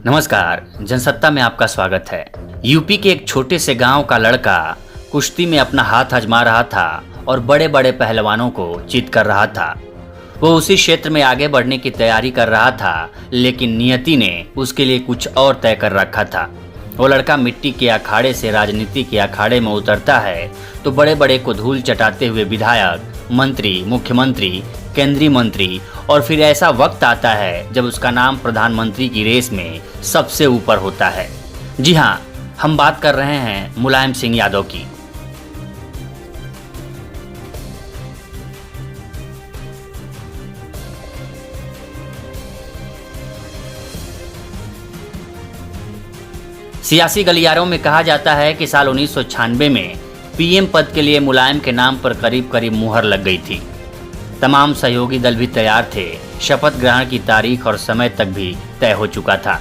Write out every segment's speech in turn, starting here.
नमस्कार, जनसत्ता में आपका स्वागत है। यूपी के एक छोटे से गांव का लड़का कुश्ती में अपना हाथ आजमा रहा था और बड़े बड़े पहलवानों को जीत कर रहा था। वो उसी क्षेत्र में आगे बढ़ने की तैयारी कर रहा था, लेकिन नियति ने उसके लिए कुछ और तय कर रखा था। वो लड़का मिट्टी के अखाड़े से राजनीति के अखाड़े में उतरता है तो बड़े बड़े को धूल चटाते हुए विधायक, मंत्री, मुख्यमंत्री, केंद्रीय मंत्री और फिर ऐसा वक्त आता है जब उसका नाम प्रधानमंत्री की रेस में सबसे ऊपर होता है। जी हाँ, हम बात कर रहे हैं मुलायम सिंह यादव की। सियासी गलियारों में कहा जाता है कि साल 1996 में पीएम पद के लिए मुलायम के नाम पर करीब करीब मुहर लग गई थी। तमाम सहयोगी दल भी तैयार थे, शपथ ग्रहण की तारीख और समय तक भी तय हो चुका था,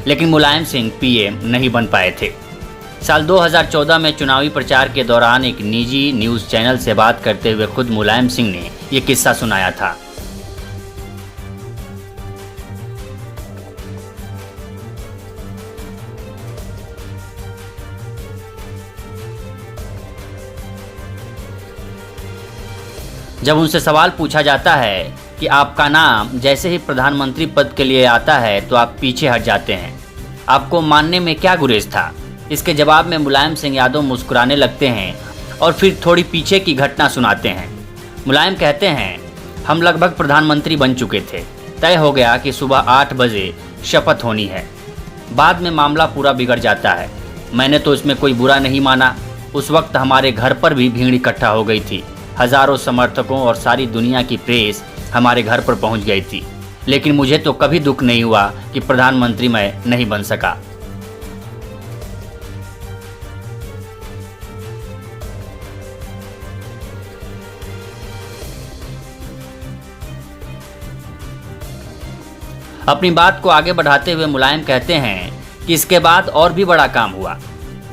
लेकिन मुलायम सिंह पीएम नहीं बन पाए थे। साल 2014 में चुनावी प्रचार के दौरान एक निजी न्यूज़ चैनल से बात करते हुए खुद मुलायम सिंह ने ये किस्सा सुनाया था। जब उनसे सवाल पूछा जाता है कि आपका नाम जैसे ही प्रधानमंत्री पद के लिए आता है तो आप पीछे हट जाते हैं, आपको मानने में क्या गुरेज था? इसके जवाब में मुलायम सिंह यादव मुस्कुराने लगते हैं और फिर थोड़ी पीछे की घटना सुनाते हैं। मुलायम कहते हैं, हम लगभग प्रधानमंत्री बन चुके थे, तय हो गया कि सुबह 8 बजे शपथ होनी है। बाद में मामला पूरा बिगड़ जाता है। मैंने तो इसमें कोई बुरा नहीं माना। उस वक्त हमारे घर पर भी भीड़ इकट्ठा हो गई थी। हजारों समर्थकों और सारी दुनिया की प्रेस हमारे घर पर पहुंच गई थी, लेकिन मुझे तो कभी दुख नहीं हुआ कि प्रधानमंत्री मैं नहीं बन सका। अपनी बात को आगे बढ़ाते हुए मुलायम कहते हैं कि इसके बाद और भी बड़ा काम हुआ।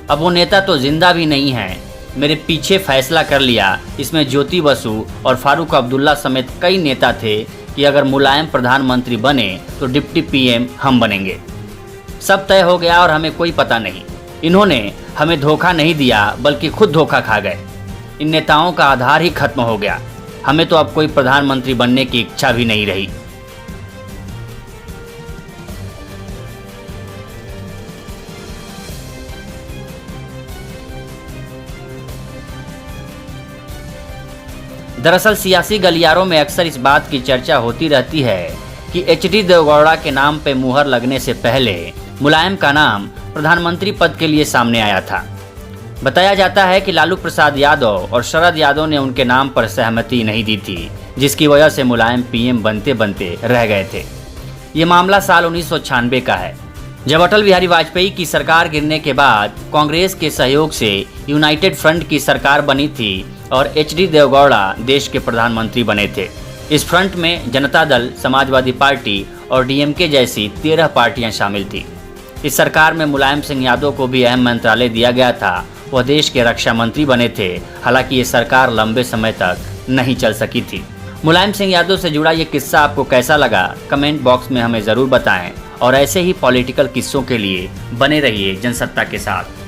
अब वो नेता तो जिंदा भी नहीं है। मेरे पीछे फैसला कर लिया। इसमें ज्योति बसु और फारूक अब्दुल्ला समेत कई नेता थे कि अगर मुलायम प्रधानमंत्री बने तो डिप्टी पीएम हम बनेंगे। सब तय हो गया और हमें कोई पता नहीं। इन्होंने हमें धोखा नहीं दिया, बल्कि खुद धोखा खा गए। इन नेताओं का आधार ही खत्म हो गया। हमें तो अब कोई प्रधानमंत्री बनने की इच्छा भी नहीं रही। दरअसल सियासी गलियारों में अक्सर इस बात की चर्चा होती रहती है कि एचडी देवेगौड़ा के नाम पे मुहर लगने से पहले मुलायम का नाम प्रधानमंत्री पद के लिए सामने आया था। बताया जाता है कि लालू प्रसाद यादव और शरद यादव ने उनके नाम पर सहमति नहीं दी थी, जिसकी वजह से मुलायम पीएम बनते बनते रह गए थे। ये मामला साल 1996 का है, जब अटल बिहारी वाजपेयी की सरकार गिरने के बाद कांग्रेस के सहयोग से यूनाइटेड फ्रंट की सरकार बनी थी और एचडी देवेगौड़ा देश के प्रधानमंत्री बने थे। इस फ्रंट में जनता दल, समाजवादी पार्टी और डीएमके जैसी 13 पार्टियां शामिल थी। इस सरकार में मुलायम सिंह यादव को भी अहम मंत्रालय दिया गया था। वह देश के रक्षा मंत्री बने थे। हालांकि ये सरकार लंबे समय तक नहीं चल सकी थी। मुलायम सिंह यादव से जुड़ा ये किस्सा आपको कैसा लगा, कमेंट बॉक्स में हमें ज़रूर बताएं और ऐसे ही पॉलिटिकल किस्सों के लिए बने रहिए जनसत्ता के साथ।